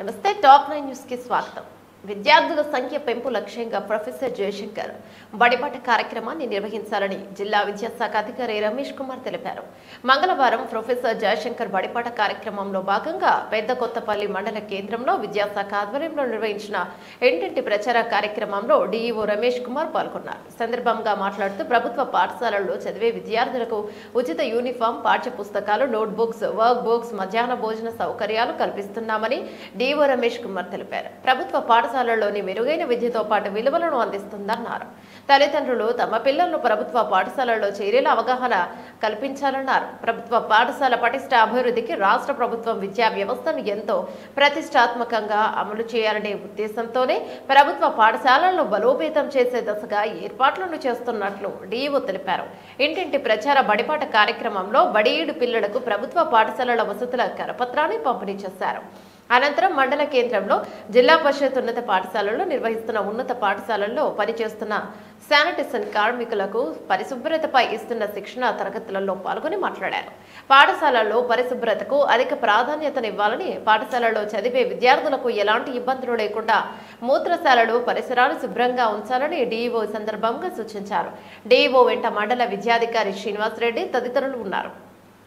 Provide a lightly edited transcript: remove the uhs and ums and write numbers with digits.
నమస్తే top 9 news కి స్వాగతం. విద్యార్థుల సంఖ్య పెంపు లక్ష్యంగా ప్రొఫెసర్ జయశంకర్ బడిబాట కార్యక్రమాన్ని నిర్వహించాలని జిల్లా విద్యాశాఖ అధికారి రమేష్ కుమార్ తెలిపారు. మంగళవారం ప్రొఫెసర్ జయశంకర్ బడిబాట కార్యక్రమంలో భాగంగా పెద్దకొత్తపల్లి మండల కేంద్రంలో విద్యాశాఖ ఆధ్వర్యంలో నిర్వహించిన ఇంటింటి ప్రచార కార్యక్రమంలో డీఈఓ రమేష్ కుమార్ పాల్గొన్నారు. సందర్భంగా మాట్లాడుతూ ప్రభుత్వ పాఠశాలల్లో చదివే విద్యార్థులకు ఉచిత యూనిఫామ్, పాఠ్య పుస్తకాలు, నోట్ బుక్స్, వర్క్ బుక్స్, మధ్యాహ్న భోజన సౌకర్యాలు కల్పిస్తున్నామని డీఈఓ రమేష్ కుమార్ తెలిపారు. ప్రభుత్వ పాఠశాలల్లోని మెరుగైన విద్యతో పాటు విలువలను అందిస్తుందన్నారు. తల్లిదండ్రులు తమ పిల్లలను ప్రభుత్వ పాఠశాలల్లో చేరేలా అవగాహన కల్పించాలన్నారు. ప్రభుత్వ పాఠశాల పటిష్ట అభివృద్ధికి రాష్ట్ర ప్రభుత్వం విద్యా వ్యవస్థను ఎంతో ప్రతిష్టాత్మకంగా అమలు చేయాలనే ఉద్దేశంతోనే ప్రభుత్వ పాఠశాలలను బలోపేతం చేసే దశగా ఏర్పాట్లను చేస్తున్నట్లు డీఈఓ తెలిపారు. ఇంటింటి ప్రచార బడిపాట కార్యక్రమంలో బడిఈడు పిల్లలకు ప్రభుత్వ పాఠశాలల వసతుల కరపత్రాన్ని పంపిణీ చేశారు. అనంతరం మండల కేంద్రంలో జిల్లా పరిషత్ ఉన్నత పాఠశాలల్లో నిర్వహిస్తున్న ఉన్నత పాఠశాలల్లో పనిచేస్తున్న శానిటేషన్ కార్మికులకు పరిశుభ్రతపై ఇస్తున్న శిక్షణ తరగతులలో పాల్గొని మాట్లాడారు. పాఠశాలల్లో పరిశుభ్రతకు అధిక ప్రాధాన్యతనివ్వాలని, పాఠశాలలో చదివే విద్యార్థులకు ఎలాంటి ఇబ్బందులు లేకుండా మూత్రశాలలు, పరిసరాలు శుభ్రంగా ఉంచాలని డీఈఓ సందర్భంగా సూచించారు. డీఈఓ వెంట మండల విద్యాధికారి శ్రీనివాస్ రెడ్డి తదితరులు ఉన్నారు.